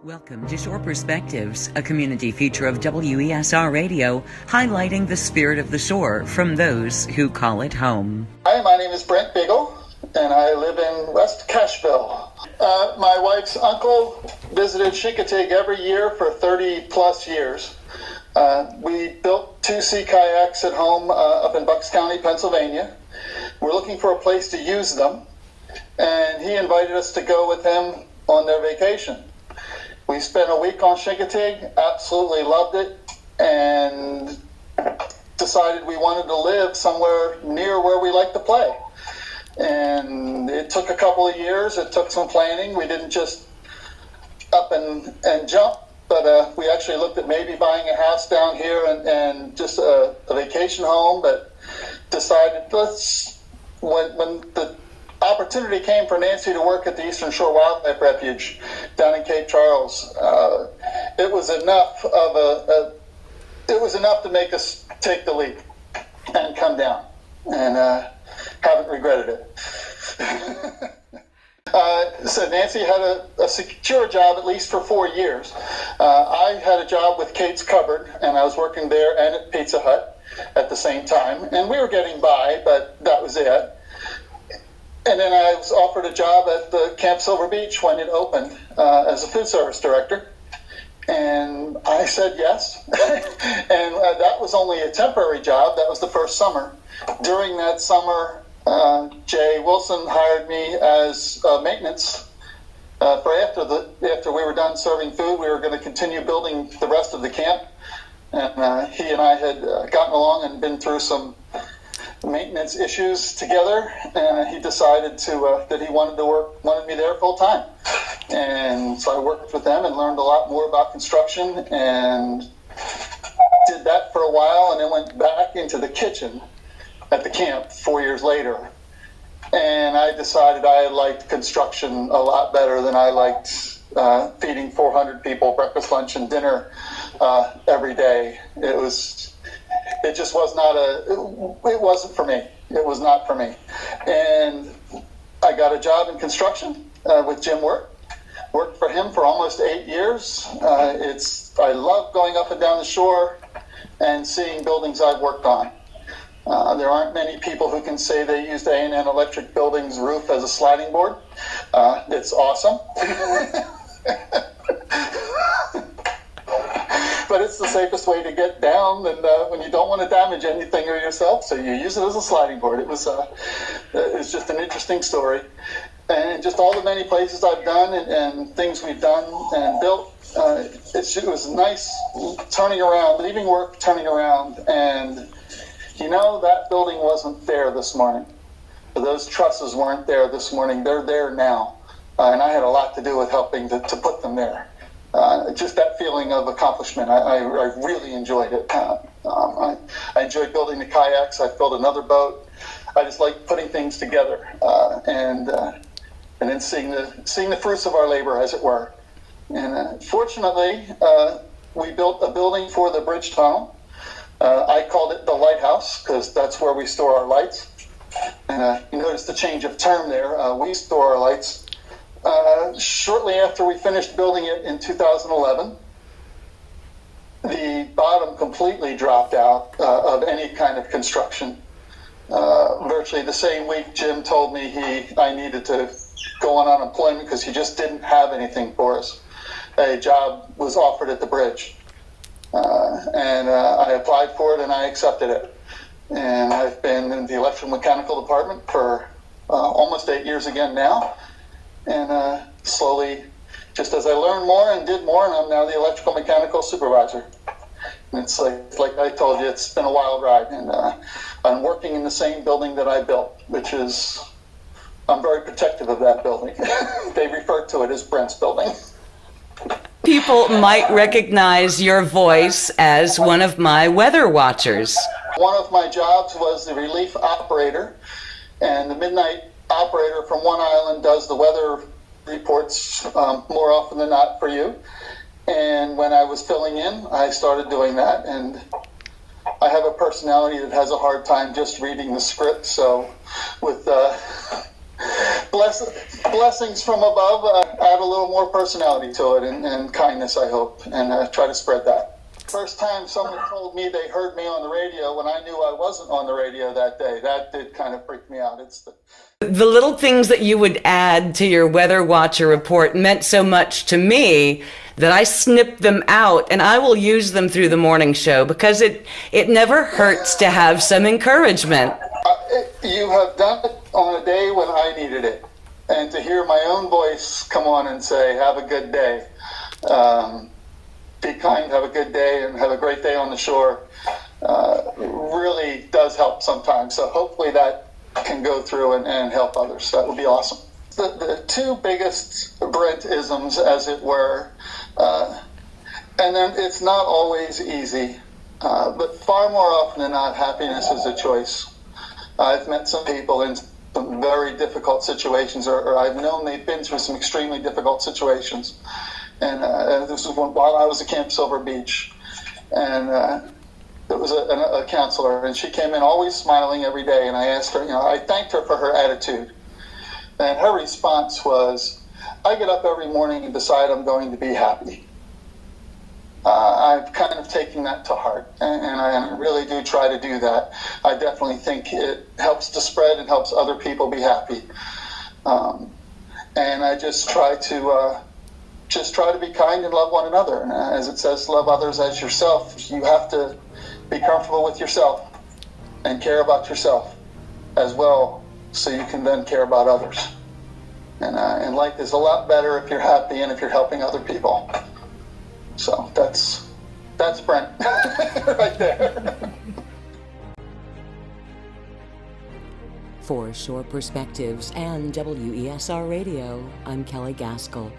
Welcome to Shore Perspectives, a community feature of WESR Radio, highlighting the spirit of the shore from those who call it home. Hi, my name is Brent Biegel, and I live in West Cashville. My wife's uncle visited Chesapeake every year for 30 plus years. We built 2 sea kayaks at home up in Bucks County, Pennsylvania. We're looking for a place to use them, and he invited us to go with him on their vacation. We spent a week on Chesapeake, absolutely loved it, and decided we wanted to live somewhere near where we like to play. And it took a couple of years. It took some planning. We didn't just up and jump, but we actually looked at maybe buying a house down here and just a vacation home, but decided when the opportunity came for Nancy to work at the Eastern Shore Wildlife Refuge down in Cape Charles, it was enough to make us take the leap and come down, and haven't regretted it. So Nancy had a secure job at least for 4 years. I had a job with Kate's Cupboard, and I was working there and at Pizza Hut at the same time, and we were getting by, but that was it. And then I was offered a job at the Camp Silver Beach when it opened as a food service director. And I said yes. And that was only a temporary job. That was the first summer. During that summer, Jay Wilson hired me as maintenance. For after we were done serving food, we were going to continue building the rest of the camp. And he and I had gotten along and been through some maintenance issues together, and he decided that he wanted me there full time. And so I worked with them and learned a lot more about construction, and did that for a while, and then went back into the kitchen at the camp 4 years later. And I decided I liked construction a lot better than I liked feeding 400 people breakfast, lunch, and dinner every day. It just was it wasn't for me. It was not for me. And I got a job in construction with Jim Wirt. Worked for him for almost 8 years. I love going up and down the shore and seeing buildings I've worked on. There aren't many people who can say they used A&N Electric Building's roof as a sliding board. It's awesome. But it's the safest way to get down, and when you don't want to damage anything or yourself, so you use it as a sliding board. It's just an interesting story, and just all the many places I've done and things we've done and built. It was nice turning around, leaving work, turning around, and that building wasn't there this morning. Those trusses weren't there this morning. They're there now, and I had a lot to do with helping to put them there. Just that feeling of accomplishment, I really enjoyed it. I enjoyed building the kayaks. I built another boat. I just like putting things together, and then seeing the fruits of our labor, as it were. And fortunately, we built a building for the bridge tunnel. I called it the lighthouse because that's where we store our lights. And you notice the change of term there. We store our lights. Shortly after we finished building it in 2011, the bottom completely dropped out of any kind of construction. Virtually the same week, Jim told me I needed to go on unemployment because he just didn't have anything for us. A job was offered at the bridge, and I applied for it and I accepted it. And I've been in the electrical mechanical department for almost 8 years again now. And slowly, just as I learned more and did more, and I'm now the electrical mechanical supervisor. And it's like I told you, it's been a wild ride. And I'm working in the same building that I built, which is, I'm very protective of that building. They refer to it as Brent's building. People might recognize your voice as one of my weather watchers. One of my jobs was the relief operator, and the midnight operator from one island does the weather reports more often than not for you. And when I was filling in, I started doing that. And I have a personality that has a hard time just reading the script. So with Blessings from above add a little more personality to it, and kindness, I hope, and try to spread that. First time someone told me they heard me on the radio when I knew I wasn't on the radio that day, that did kind of freak me out. It's the little things that you would add to your Weather Watcher report meant so much to me that I snipped them out, and I will use them through the morning show because it never hurts to have some encouragement. You have done it on a day when I needed it, and to hear my own voice come on and say, have a good day. Be kind, have a good day, and have a great day on the shore, really does help sometimes. So hopefully that can go through and help others. That would be awesome. The two biggest Brent-isms, as it were, and then it's not always easy, but far more often than not, happiness is a choice. I've met some people in some very difficult situations, or I've known they've been through some extremely difficult situations. And this was while I was at Camp Silver Beach, and there was a counselor, and she came in always smiling every day, and I asked her, I thanked her for her attitude, and her response was, I get up every morning and decide I'm going to be happy. I've kind of taken that to heart, and I really do try to do that. I definitely think it helps to spread and helps other people be happy, and I just try to be kind and love one another. And as it says, love others as yourself. You have to be comfortable with yourself and care about yourself as well, so you can then care about others. And life is a lot better if you're happy and if you're helping other people. So that's Brent right there. For Shore Perspectives and WESR Radio, I'm Kelley Gaskell.